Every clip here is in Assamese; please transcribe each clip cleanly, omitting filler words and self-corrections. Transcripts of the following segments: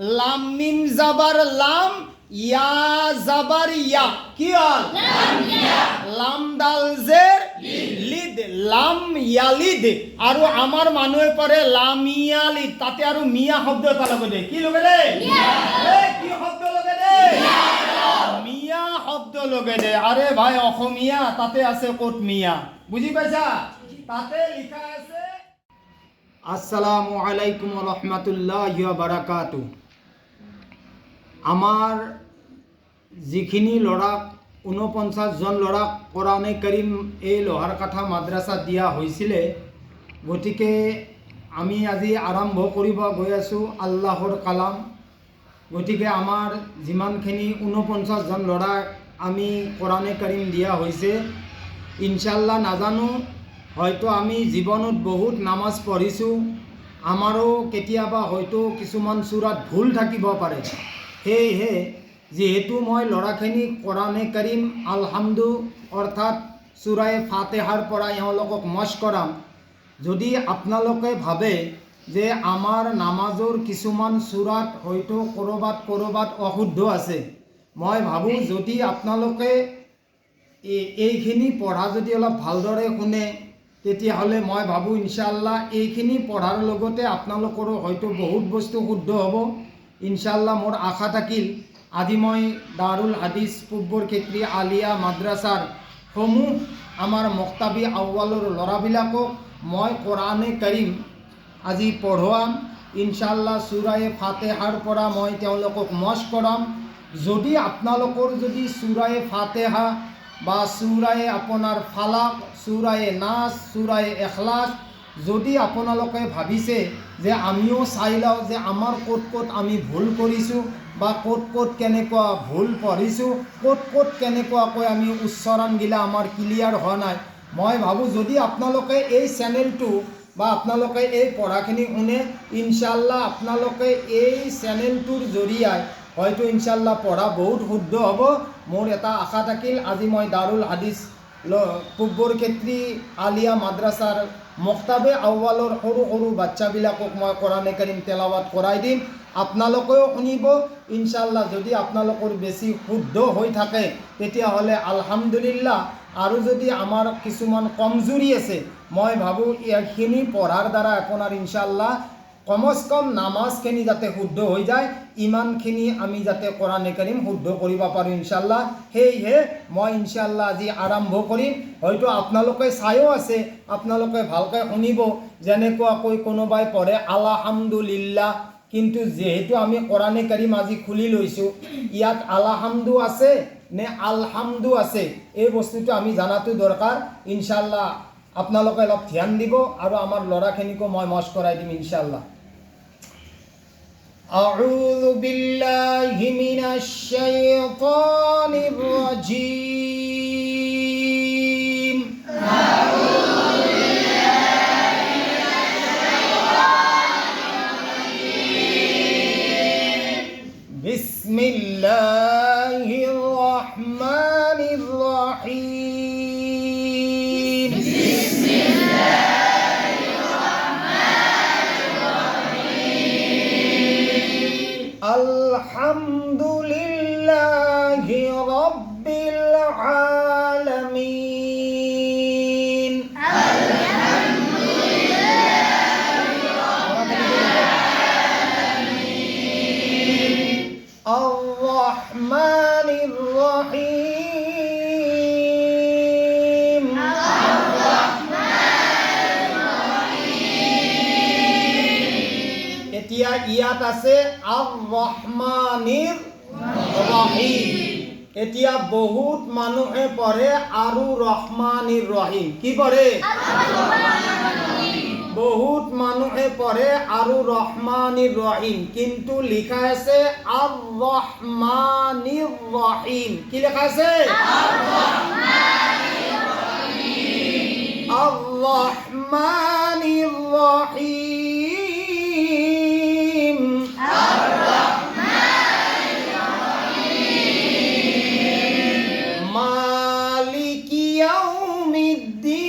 লাম মিম জাবাৰ লাম, ইয়া জাবাৰ ইয়া, কি হল? লাম দাল জেৰ লিদ, লাম ইয়ালিদ। আৰু আমাৰ মানুহে পৰে লাম ইয়ালিদ, তাতে আৰু মিয়া শব্দ এটা লগে দে। কি লগে দে? কি শব্দ লগে দে? মিয়া শব্দ লগে দে। আরে ভাই অসমীয়া, তাতে আছে ক'ত মিয়া? বুজি পাইছা? তাতে লিখা আছে আসসালামু আলাইকুম ওয়া রাহমাতুল্লাহি ওয়া বারাকাতুহু। আমাৰ যিখিনি ল'ৰাক 49 জন ল'ৰাক কোৰাণে কাৰীম এই লোহাৰ কাঠা মাদ্ৰাছাত দিয়া হৈছিলে, গতিকে আমি আজি আৰম্ভ কৰিব গৈ আছোঁ আল্লাহৰ কালাম। গতিকে আমাৰ যিমানখিনি 49 জন ল'ৰাক আমি কোৰাণে কাৰীম দিয়া হৈছে, ইনশাল্লাহ নাজানো, হয়তো আমি জীৱনত বহুত নামাজ পঢ়িছোঁ, আমাৰো কেতিয়াবা হয়তো কিছুমান চূৰাত ভুল থাকিব পাৰে। সেয়েহে যেহেতু মই ল'ৰাখিনি কোৰাণে কাৰীম আলহামদু অৰ্থাৎ চূৰাই ফাতেহাৰ পৰা এওঁলোকক মচ কৰাম। যদি আপোনালোকে ভাবে যে আমাৰ নামাজৰ কিছুমান চূৰাত হয়তো ক'ৰবাত অশুদ্ধ আছে, মই ভাবোঁ যদি আপোনালোকে এইখিনি পঢ়া যদি অলপ ভালদৰে শুনে, তেতিয়াহ'লে মই ভাবোঁ ইনশাআল্লাহ এইখিনি পঢ়াৰ লগতে আপোনালোকৰো হয়তো বহুত বস্তু শুদ্ধ হ'ব। ইনশাআল্লাহ মোৰ আশা থাকিল আজি মই দাৰুল হাদিছ পূবৰ ক্ষেত্ৰী আলিয়া মাদ্ৰাছাৰ সমূহ আমাৰ মক্তাবী আউৱালৰ ল'ৰাবিলাকক মই কোৰাণে কাৰীম আজি পঢ়োৱাম। ইনশাআল্লাহ চূৰাই ফাতেহাৰ পৰা মই তেওঁলোকক মচ কৰাম। যদি আপোনালোকৰ যদি চূৰাই ফাতেহা বা চূৰাই আপোনাৰ ফালাক, চূৰাই নাচ, চূৰাই এখলাছ, যদি আপোনালোকে ভাবিছে যে আমিও চাই লওঁ যে আমাৰ ক'ত আমি ভুল কৰিছোঁ বা ক'ত কেনেকুৱা ভুল পঢ়িছোঁ, ক'ত কেনেকুৱাকৈ আমি উচ্চাৰণগিলা আমাৰ ক্লিয়াৰ হোৱা নাই, মই ভাবোঁ যদি আপোনালোকে এই চেনেলটো বা আপোনালোকে এই পঢ়াখিনি শুনে, ইনশাআল্লাহ আপোনালোকে এই চেনেলটোৰ জৰিয়াই হয়তো ইনশাআল্লাহ পঢ়া বহুত শুদ্ধ হ'ব। মোৰ এটা আশা থাকিল আজি মই দাৰুল হাদিছ পূবৰ ক্ষেত্ৰী আলিয়া মাদ্ৰাছাৰ মক্তাবে আউৱালৰ সৰু বাচ্চাবিলাকক মই কোৰাণে কাৰীম তেলাৱাত কৰাই দিম, আপোনালোকেও শুনিব। ইনশাআল্লাহ যদি আপোনালোকৰ বেছি শুদ্ধ হৈ থাকে তেতিয়াহ'লে আলহামদুলিল্লাহ, আৰু যদি আমাৰ কিছুমান কমজুৰি আছে, মই ভাবোঁ এইখিনি পঢ়াৰ দ্বাৰা আপোনাৰ ইনশাআল্লাহ কমচ কম নামাজখিনি যাতে শুদ্ধ হৈ যায়, ইমানখিনি আমি যাতে কোৰাণে কাৰীম শুদ্ধ কৰিব পাৰোঁ ইনশাআল্লাহ। সেয়েহে মই ইনশাআল্লাহ আজি আৰম্ভ কৰিম। হয়তো আপোনালোকে চায়ো আছে, আপোনালোকে ভালকৈ শুনিব। যেনেকুৱাকৈ কোনোবাই পঢ়ে আলহামদুলিল্লাহ, কিন্তু যেহেতু আমি কোৰাণে কাৰীম আজি খুলি লৈছোঁ, ইয়াত আলহামদু আছে নে আলহামদু আছে, এই বস্তুটো আমি জানাটো দৰকাৰ। ইনশাআল্লাহ আপোনালোকে অলপ ধ্যান দিব আৰু আমাৰ ল'ৰাখিনিকো মই মচ কৰাই দিম ইনশাআল্লাহ। আউযু বিল্লাহি মিনাশ শাইতানিৰ ৰাজীম। বিসমিল্লাহির রহমানির রহিম। আলহামদুলিল্লাহি রাব্বিল আলামিন। আর-রহমানির রহিম। এতিয়া ইয়াত আছে আর-রহমানির রহিম। এতিয়া বহুত মানুহে পঢ়ে আৰু ৰহমানিৰ ৰহিম। কি পঢ়ে? বহুত মানুহে পঢ়ে আৰু রহমানির রহিম, কিন্তু লিখা আছে আর-রহমানির রহিম। কি লেখা আছে? আর-রহমানির রহিম। মালিকি ইয়াউমিদ্দিন।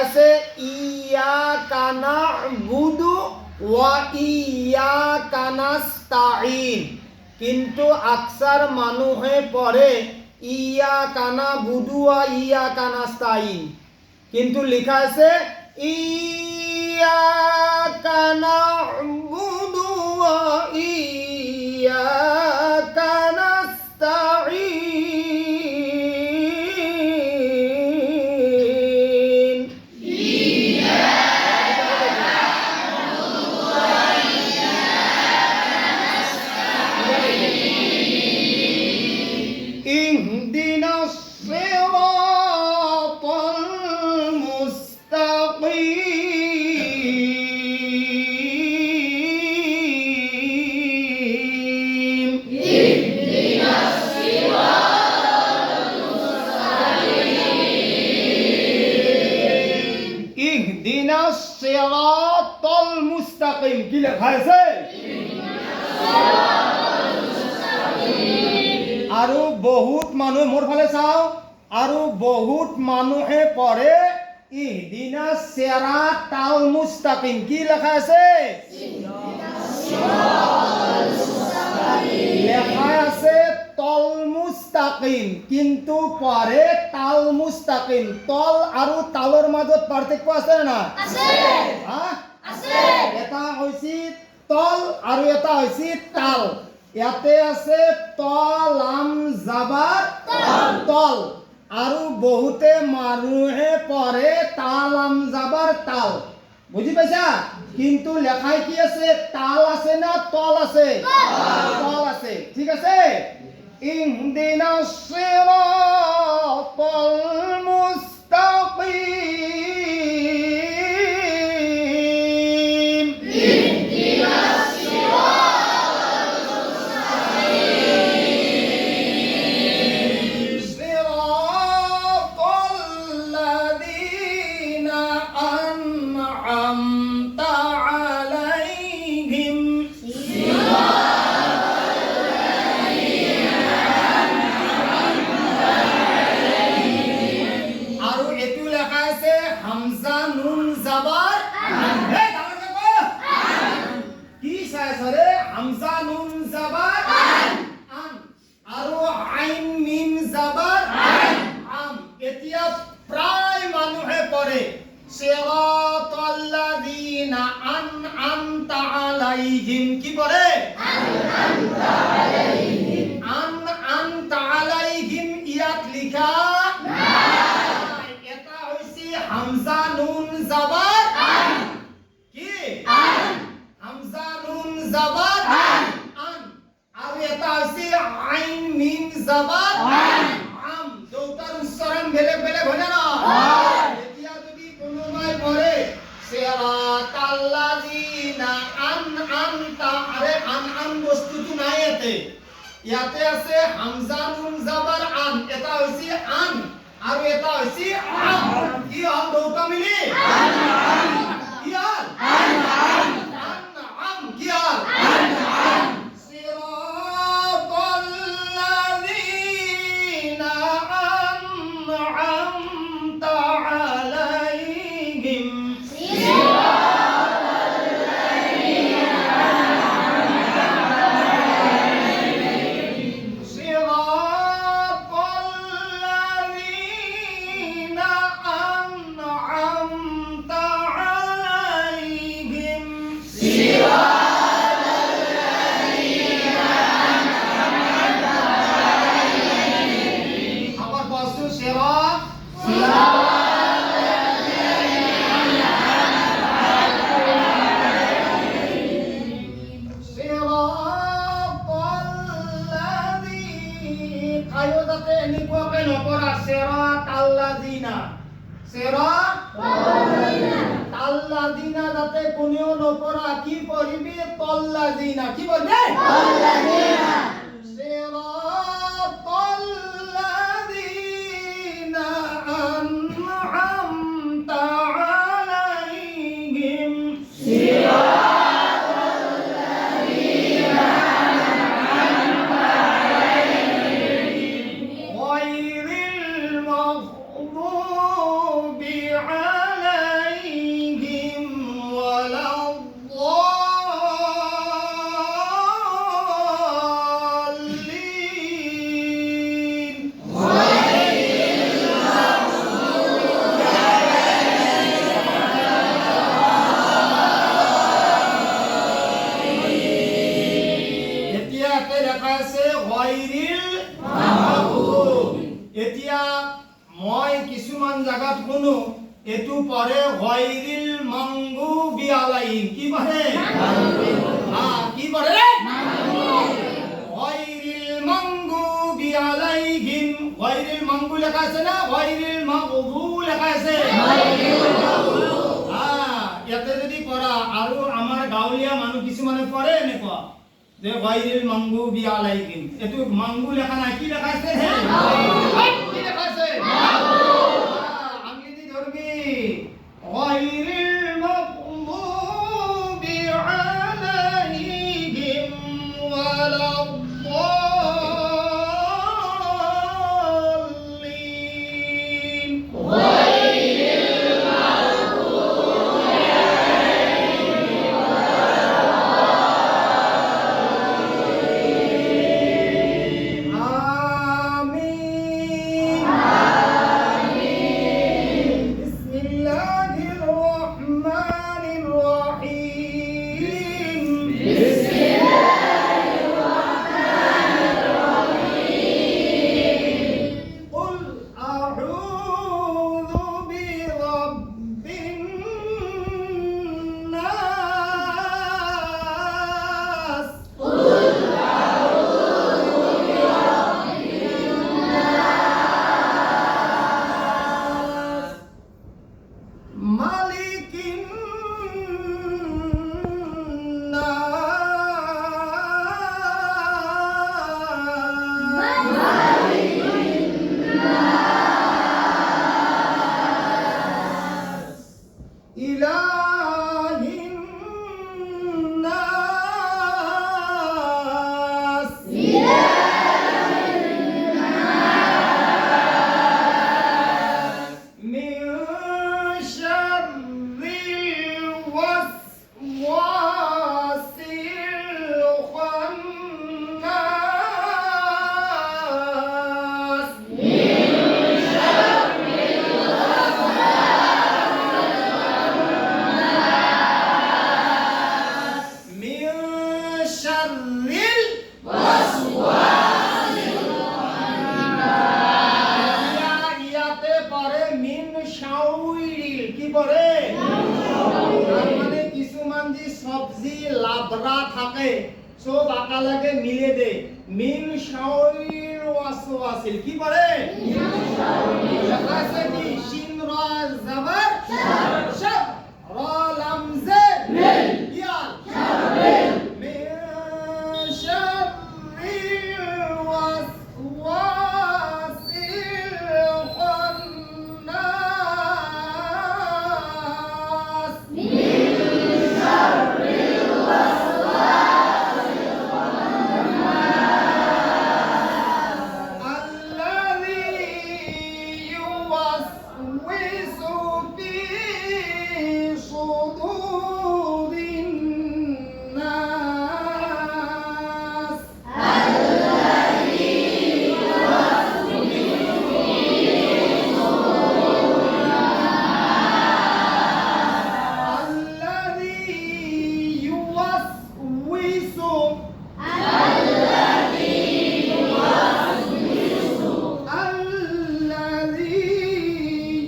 আছে ইয়াকা না'বুদু ওয়া ইয়াকা নাস্তাঈন, কিন্তু আকসার মানুহে পড়ে ইয়াকা না'বুদু ওয়া ইয়াকা নাস্তাঈন, কিন্তু লেখা আছে ইয়াকা না'বুদু ওয়া ইয়াকা নাস্তাঈন। ইহদিনাস সিরাতাল মুস্তাকিম। ইহদিনাস সিরাতাল মুস্তাকিম, কি লেখা আছে? আৰু বহুত মানুহে, মোৰ ফালে চাও, আৰু বহুত মানুহে পঢ়ে ইহদিনাস সিরাতাল মুস্তাকিম, কি লেখা আছে? লেখা আছে তল মুস্তাকিম, কিন্তু পঢ়ে তাল মুস্তাকিম। তল আৰু তালৰ মাজত পাৰ্থক্য আছে না? এটা হৈছে তল আৰু এটা হৈছে তাল। ইয়াতে আছে তলাম জাবাৰ তল, আৰু বহুতে মানুহে পঢ়ে তালাম জাবাৰ তাল। বুজি পাইছা? কিন্তু লেখাই কি আছে? তাল আছে না তল আছে? তল আছে। ঠিক আছে? ইহদিনাস সিরাতাল মুস্তাকিম। প্রায় মানুহে পড়ে সিরাতাল্লাযীনা আনআমতা আলাইহিম, কি পড়ে? আনআমতা আলাইহিম। ইয়াত লিখা এটা হইছে হামজা নুন জাবার কি? হামজা নুন জাবার আন, আর এটা হইছে আইন মিম জাবার আম। দুটার উচ্চারণ বেলেগ বেলেগ হয় না? এতিয়া যদি কোনোবাই পড়ে সিরাতাল্লাযীনা আনআমতা, আরে আন বস্তুটো নাই এতে, ইয়াতে আছে হামজা নুন জাবার আন, এটা হইছে আন আৰু এটা হইছে আম। কি হল দুটা মিলি? কি হল? আম। কি হল? সিরাতাল্লাযীনা আনআমতা আলাইহিম। Ayo tate enikuake nopora সিরাতাল্লাযীনা, সিরাতাল্লাযীনা tate কোনেও নপরা, কি পড়িবি? তল্লাযীনা। কি পড়বে? তল্লাযীনা। সিরাতাল্লাযীনা আনআমতা আলাইহিম। غير المغضوب عليهم ইয়াতে লেখা আছে গায়ৰিল মাগদুব। এতিয়া মই কিছুমান জাগাত শুনো এটু পরে গায়রিল মাগদুবি আলাইহিম। কি পড়ে? কি পড়ে? গায়রিল মাগদুবি আলাইহিম। গায়রিল মাগদুব লেখা আছে না গায়রিল মাগদুব লেখা আছে? ইয়াতে যদি পড়া আৰু আমাৰ গাঁৱলীয়া মানুহ কিছুমানে পড়ে এনেকুৱা যে গায়রিল মাগদুবি আলাইহিম। এটু মাগদুব লেখা নাই, কি লেখা আছে? কি লেখা আছে? غير المغضوب عليهم ولا الضالين غير المغضوب عليهم ولا الضالين. آمين. بسم الله الرحمن الرحيم. بسم الله الرحمن الرحيم. قل أعوذ برب الناس. قل أعوذ برب الناس. ملك الناس. إله الناس. من شر الوسواس الخناس. من شر الوسواس الخناس. ইয়াতে পড়ে মিন শাউরিল। কি পড়ে? তার মানে কিছুমান যে সবজি লাবরা থাকে সব আকা লাগে মিলে দে মিন শাউরিল ওয়াসওয়াসিল। কি পড়ে? লেখা আছে কি? শিন রা জাবার শাব রা লামজে ইয়াল মিন শাররিল ওয়াসওয়াসিল খান্নাস. الذي يوسوس في صدور الناس. الذي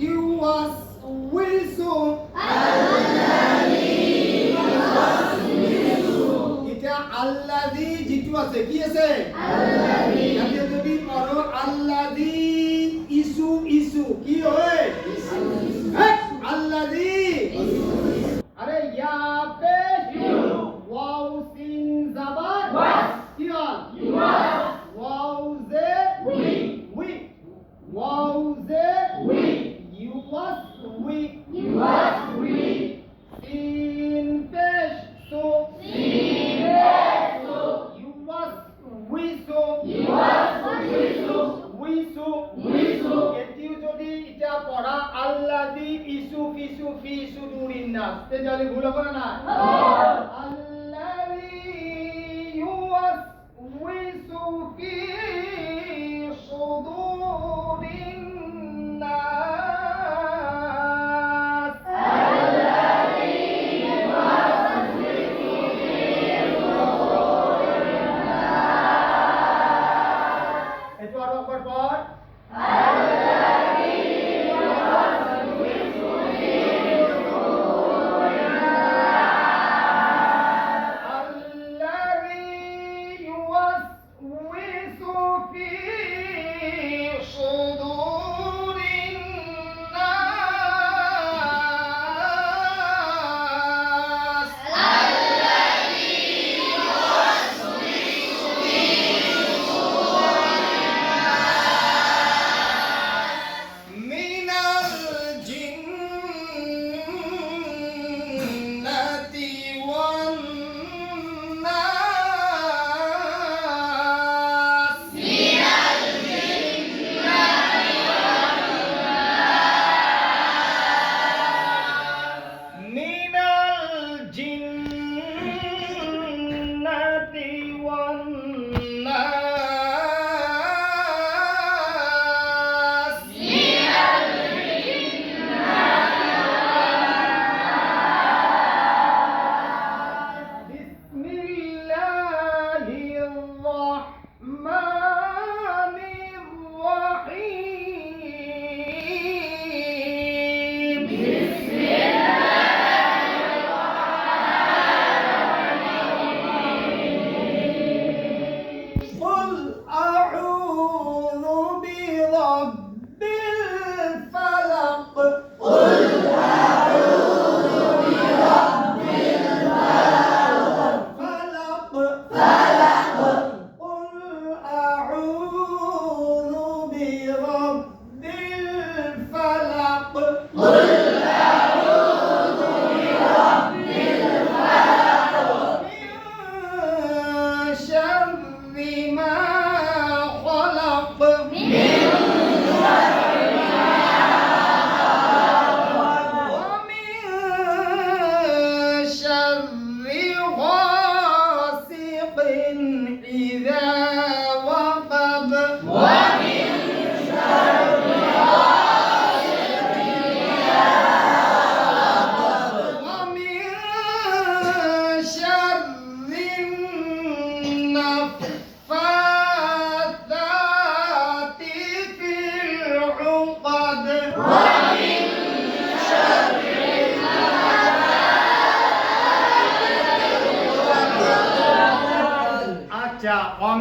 يوسوس এটা আল্লাযী যেটো আছে কি আছে? ইয়াতে যদি পড়ো আল্লাযী ইসু ইসু কি হয়? আল্লাযী। আরে ইয়া পেশ ওয়াও সিন জাবার কি হল? ওয়াও জে উই ওয়াও জে ইউয়াস উই সিন পেশ সো ইউয়াস উইসু এটিও যদি এটা পড়া আল্লাযী ইসু ফিসু ফি সুদুরিন নাস তাহলে ভুল হবে না? আল্লাযী ইউওয়াসউইসু ফি সুদুরিন নাস. الذي يوسوس في صدور الناس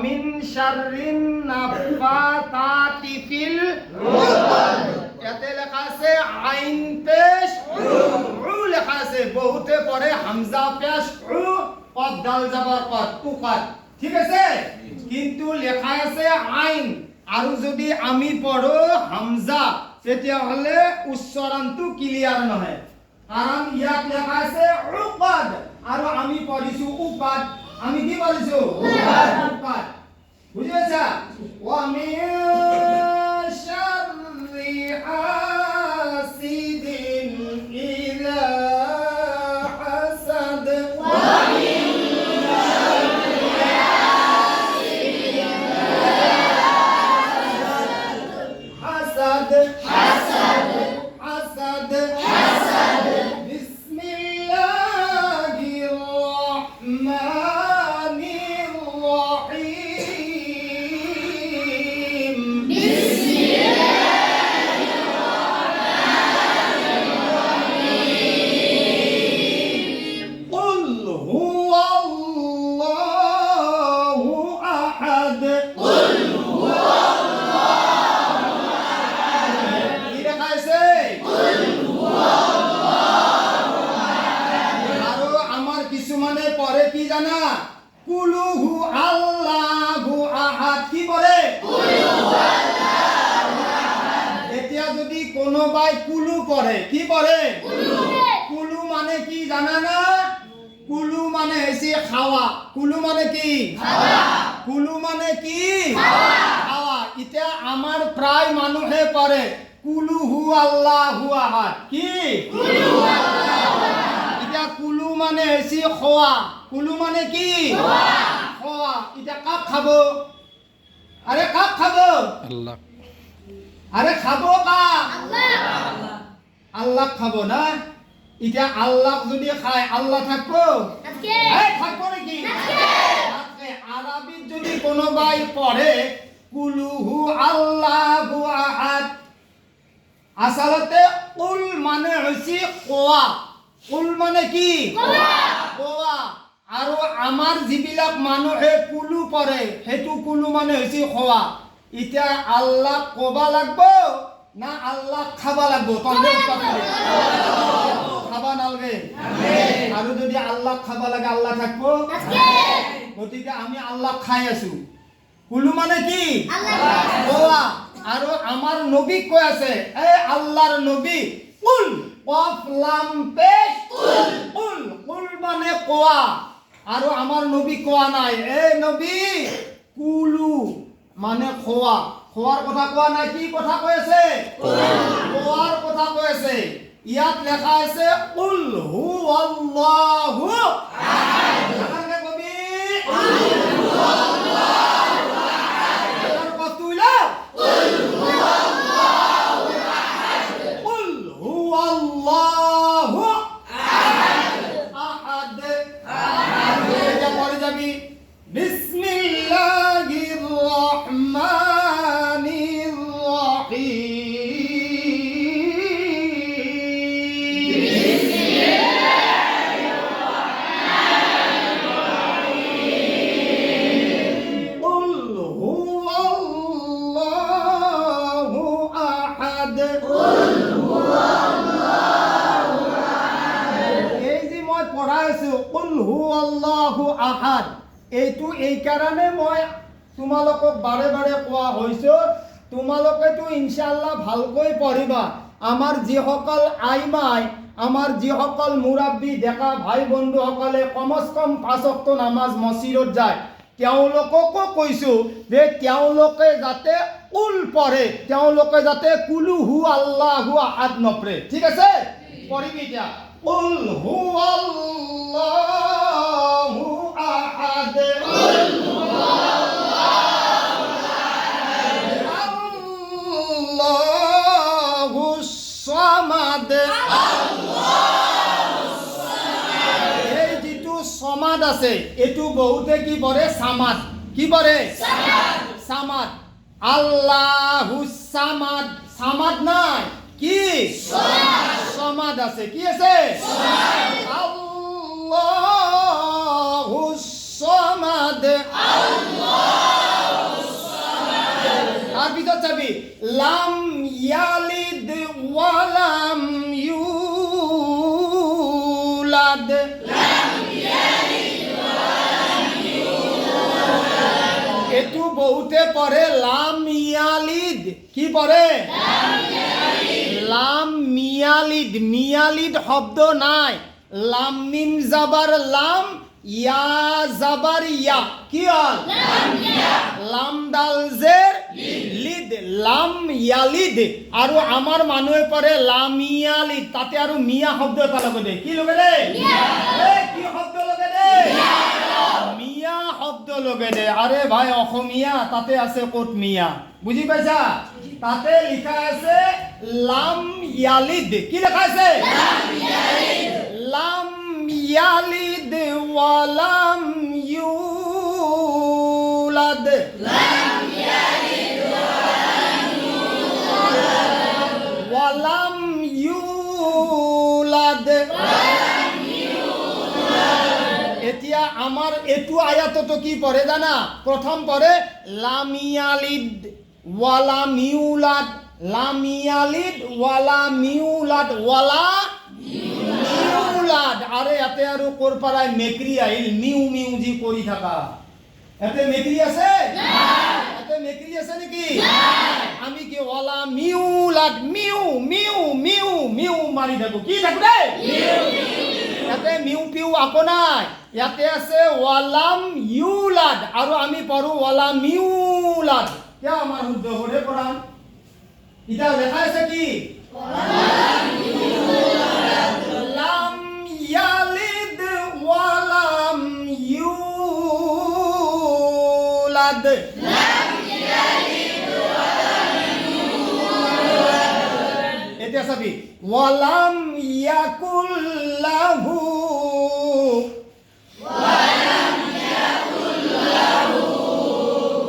মিন শাররিন নাফাতাতি ফিল উকদ। এতে লেখা আছে আইন পেশ উ লেখা আছে, বহুতে পড়ে হামজা পেশ উ কদ দাল জাবার কদ উকদ, ঠিক আছে? কিন্তু লেখা আছে আইন, আৰু যদি আমি পঢ়ো হামজা তেতিয়াহ'লে উচ্চাৰণটো ক্লিয়াৰ নহয়, কাৰণ ইয়াত লেখা আছে উকদ আৰু আমি পঢ়িছো উকদ। আমি কি পঢ়িছো? উকদ। বুজি পাইছা? ওয়া মিন শাররি হাসিদিন ইযা হাসাদ। কুলুহু আল্লাহু আহাদ। কি পড়ে? এতিয়া যদি কোনোবাই কুলু পড়ে, কি পড়ে? কুলু মানে কি জানা না? কুলু মানে হৈছে খাওয়া। কুলু মানে কি? কুলু মানে কি? খাওয়া। এতিয়া আমাৰ প্ৰায় মানুহে পড়ে কুলুহু আল্লাহু আহাদ। কি? এতিয়া কুলু মানে হৈছে খোৱা। কুলু মানে কি? খোৱা। এতিয়া কাক খাব? আরে কাক খাব? আল্লাহ। আরে খাব কাক? আল্লাহ। আল্লাহ খাব না? এতিয়া আল্লাহ যদি খায় আল্লাহ থাকবো? থাকে। এই থাকবো নাকি? থাকে। আরবিত যদি কোনোবাই পড়ে কুলুহু আল্লাহু আহাদ, আসলতে কুল মানে হৈছে কোৱা। কুল মানে কি? কোৱা। আৰু আমাৰ যিবিলাক মানুহে কুলু পড়ে সেইটো কুলু মানে হৈছে খোৱা। এতিয়া আল্লাহ কবা লাগব না আল্লাহ খাবা লাগব? খাবা নালগে। আৰু যদি আল্লাহ খাবা লাগে আল্লাহ থাকবো? গতিকে আমি আল্লাহ খাই আছো। কুলু মানে কি? কোৱা। আৰু আমাৰ নবীক কৈ আছে, এই আল্লাহৰ নবী কুল কফ লাম পেশ কুল। কুল মানে কোৱা। আৰু আমাৰ নবী কোৱা নাই এই নবী কুলু মানে খোৱা। খোৱাৰ কথা কোৱা নাই। কি কথা কৈ আছে? খোৱাৰ কথা কৈ আছে। ইয়াত লেখা আছে কুল হু আল্লাহু আহাদ। কেনেকৈ কবি? কুল হু আল্লাহু আহাদ। এটাৰ কষ্ট হইলা কুল হু আল্লাহু আহাদ। কুল হু আল্লাহু আহাদ। এটা পড়ে যাবি বিসমিল্লাহির রহমানির রহিম। কুল হুয়াল্লাহু আহাদ। এই যে মই পঢ়াই আছো কুল হুয়াল্লাহু আহাদ, এইটো এই কাৰণে মই তোমালোকক বাৰে বাৰে কোৱা হৈছো, তোমালোকেতো ইনশাআল্লাহ ভালকৈ পঢ়িবা। আমাৰ যিসকল আইমাই, আমাৰ যিসকল মুৰাব্বী ডেকা ভাই বন্ধুসকলে কমচ কম 5 ওয়াক্ত নামাজ মছজিদত যায়, তেওঁলোককো কৈছো যে তেওঁলোকে যাতে কুল পঢ়ে, তেওঁলোকে যাতে কুলুহু আল্লাহু আহাদ নপঢ়ে। ঠিক আছে? পঢ়িবি এতিয়া কুল হু আল্লাহু আহাদ। আল্লাহুস সামাদ। এই যিটো সমাদ আছে এইটো বহুতে কি পঢ়ে? সামাদ। কি পঢ়ে? সামাদ। আল্লাহুস সামাদ। সামাদ নাই, কি? সমাদ আছে। কি আছে? আল্লাহুস সামাদ। এইটো বহুতে পঢ়ে লাম মিয়ালিদ। কি পঢ়ে? লাম মিয়ালিদ। মিয়ালিদ শব্দ নাই। লাম মিম জাবার লাম, ইয়া জাবার ইয়া। কি হল? লাম ডাল জের লিদ, লাম ইয়ালিদ। আৰু আমাৰ মানুহে পঢ়ে লাম ইয়ালিদ, তাতে আৰু মিয়া শব্দ এটা লগে দে। কি লগে দে? কি শব্দ লগে দে? মিয়া শব্দ লগে দে। আরে ভাই অসমীয়া তাতে আছে ক'ত মিয়া? বুজি পাইছা? তাতে লিখা আছে লাম ইয়ালিদ। কি লেখা আছে? লাম ইয়ালিদ ওয়ালাম ইউলাদ। ওয়ালাম ইউলাদ। এতিয়া আমার এটু আয়াততো কি পড়ে জানা? প্রথম পড়ে লাম ইয়ালিদ ওয়ালাম ইউলাদ, লাম ইয়ালিদ ওয়ালাম ইউলাদ, ওয়ালা মিউলাদ। আরে এতে আৰু কোৰ পাৰাই মেকৰি আহিল মিউ মিউ জি কৰি থাকা? এতে মেকৰি আছে? এতে মেকৰি আছে নেকি? আমি কি ওয়ালা মিউলাদ মিউ মিউ মিউ মিউ মাৰি থাকো? কি থাকো দে? ইয়াতে মিউ পিউ আকো নাই। ইয়াতে আছে ওয়ালাম ইউলাদ আৰু আমি পঢ়ো ওয়ালাম মিউলাদ। কিয় আমাৰ শুদ্ধ হৰে পঢ়ান? এটা লেখা আছে কি? লাম ইয়ালিদ ওয়ালাম ইউলাদ। এতিয়া চাবি ওয়ালাম ইয়াকুল লাহু।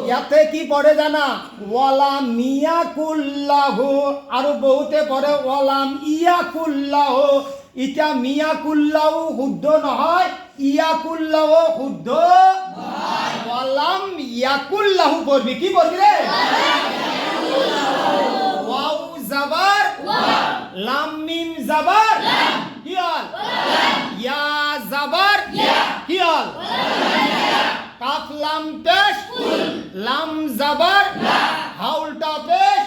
ইয়াতে কি পড়ে জানা? ওয়ালাম মিয়াকুল্লাহু। আৰু বহুতে পড়ে ওয়ালাম ইয়াকুল্লাহু। ইটা মিয়াকুল্লাহু শুদ্ধ নহয়, ইয়াকুল্লাহু শুদ্ধ নহয়। ওয়ালাম ইয়াকুল্লাহু পড়বি। কি পড়বি রে? ওয়াও জাবার লাম মিম জাবার কি হল? ইয়া জাবার কি হল? কাফ লাম পেশ লাম জাবার হাউলটা পেশ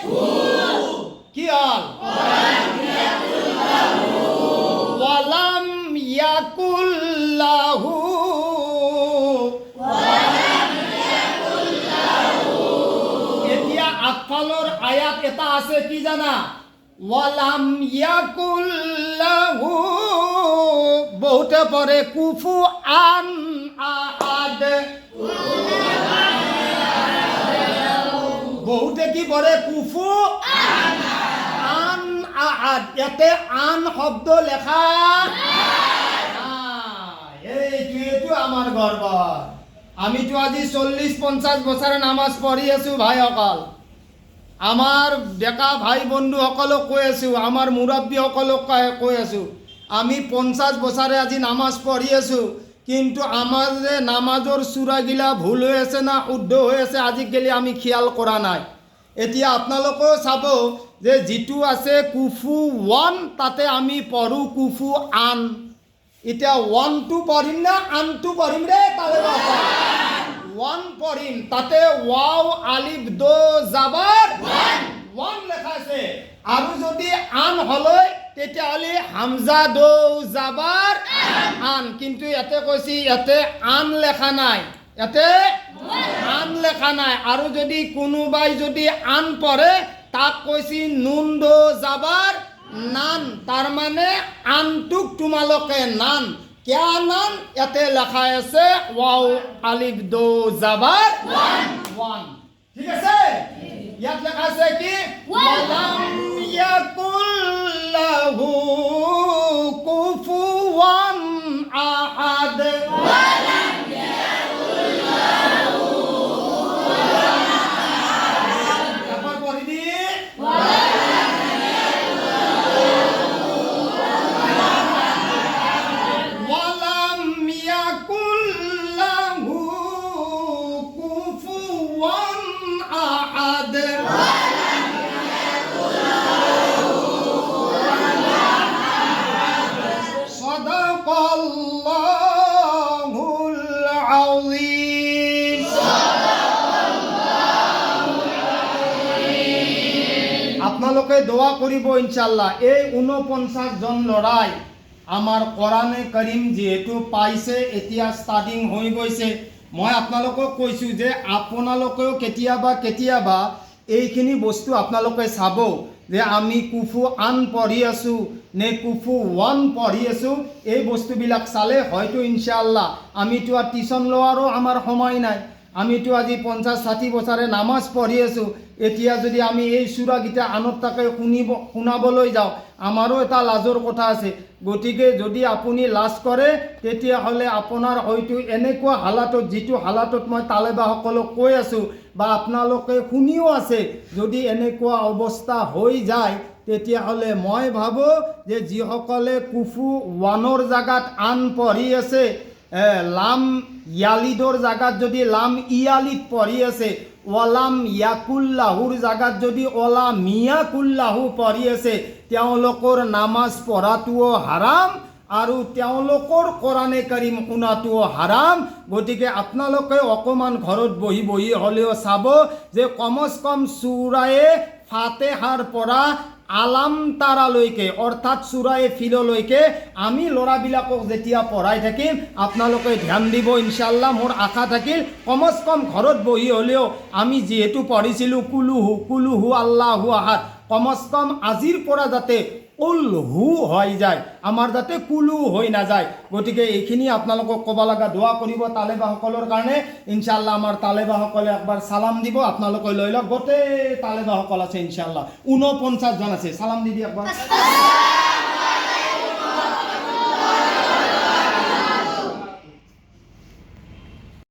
কি হল? ওয়ালাম ইয়াকুল্লাহু। এতিয়া আকফালৰ আয়াত এটা আছে কি জানা? ওয়ালাম ইয়াকুল্লাহু। বহুতে পড়ে কুফু আন আহাদ। বহুতে কি পড়ে? কুফু আন আহাদ। ইয়াতে আন শব্দ লেখা এইটো আমার গর্ব। আমিতো আজি 40-50 বছৰে নামাজ পঢ়ি আছো ভাইসকল। আমাৰ ডেকা ভাই বন্ধুসকলক কৈ আছো, আমাৰ মুৰব্বীসকলক কৈ আছো, আমি 50 বছৰে আজি নামাজ পঢ়ি আছো, কিন্তু আমাৰ যে নামাজৰ চূড়াগিলা ভুল হৈ আছে না শুদ্ধ হৈ আছে আজিকালি আমি খিয়াল কৰা নাই। এতিয়া আপোনালোকেও চাব যে যিটো আছে কুফু 1 তাতে আমি পঢ়ো কুফু আন। এতিয়া 1 টো পঢ়িম না আন টো পঢ়িম ৰে? তাৰে 1 পঢ়িম। তাতে ওয়াও আলিফ দো জাবাৰ 1 লেখা আছে। আৰু যদি আন হলৈ তেতিয়াহ'লে হামজা দো জাবার আন। কিন্তু ইয়াতে কৈছি ইয়াতে আন লেখা নাই, ইয়াতে আন লেখা নাই। আৰু যদি কোনোবাই যদি আন পঢ়ে তাক কৈছি নুন দো জাবাৰ নান। তাৰ মানে আনটোক তোমালোকে নান। क्या नाम? याते লেখা আছে ওয়াও আলিফ দো জাবার 1। ঠিক আছে? ইয়াত লেখা আছে কি? ওয়ালাম ইয়াকুল্লাহু কুফুওয়ান আহাদ। ওয়ালাম ইয়াকুল্লাহু তারপর পড়ি দি কুফুওয়ান আহাদ। আপোনালোকে দোয়া কৰিব ইনশাল্লাহ। এই 49 জন ল'ৰাই আমাৰ কোৰাণে কাৰিম যিহেতু পাইছে, এতিয়া ষ্টাৰ্টিং হৈ গৈছে। মই আপোনালোকক কৈছোঁ যে আপোনালোকেও কেতিয়াবা এইখিনি বস্তু আপোনালোকে চাব যে আমি কুফু আন পঢ়ি আছোঁ নে কুফু 1 পঢ়ি আছোঁ। এই বস্তুবিলাক চালে হয়তো ইনশাআল্লাহ আমিতো আৰু টিউশ্যন লোৱাৰো আমাৰ সময় নাই। আমিতো আজি 50-60 বছৰে নামাজ পঢ়ি আছোঁ। এতিয়া যদি আমি এই চূড়াকেইটা আনত তাকে শুনাবলৈ যাওঁ, আমাৰো এটা লাজৰ কথা আছে। গতিকে যদি আপুনি লাজ কৰে তেতিয়াহ'লে আপোনাৰ হয়তো এনেকুৱা হালাতত, যিটো হালাতত মই তালেবাসকলক কৈ আছোঁ বা আপোনালোকে শুনিও আছে, যদি এনেকুৱা অৱস্থা হৈ যায় তেতিয়াহ'লে মই ভাবোঁ যে যিসকলে কুফু 1ৰ জাগাত আন পঢ়ি আছে, লাম ইয়ালিদৰ জাগাত যদি লাম ইয়ালিদ পঢ়ি আছে, ওলাম ইয়াকুল্লাহুৰ জাগাত যদি ওলা মিয়াকুল্লাহু পঢ়ি আছে, তেওঁলোকৰ নামাজ পঢ়াটোও হাৰাম আৰু তেওঁলোকৰ কোৰাণে কাৰিম শুনাটোও হাৰাম। গতিকে আপোনালোকে অকণমান ঘৰত বহি হ'লেও চাব যে কমচ কম সূৰায়ে ফাতিহাৰ পৰা আলাম তাৰালৈকে, অৰ্থাৎ সূৰায়ে ফিললৈকে আমি ল'ৰাবিলাকক যেতিয়া পঢ়াই থাকিম আপোনালোকে ধ্যান দিব ইনশাআল্লাহ। মোৰ আশা থাকিল কমচ কম ঘৰত বহি হ'লেও আমি যিহেতু পঢ়িছিলোঁ কুলুহু আল্লাহু আহাদ, কমচ কম আজিৰ পৰা যাতে কুলহু হৈ যায়, আমাৰ যাতে কুলু হৈ নাযায়। গতিকে এইখিনি আপোনালোকক ক'ব লগা, দোৱা কৰিব তালেবাসকলৰ কাৰণে। ইনশাআল্লাহ আমাৰ তালেবাসকলে একবাৰ চালাম দিব, আপোনালোকে লৈ লওক। গোটেই তালেবাসকল আছে ইনশাআল্লাহ, 49 জন আছে। চালাম দি একবাৰ।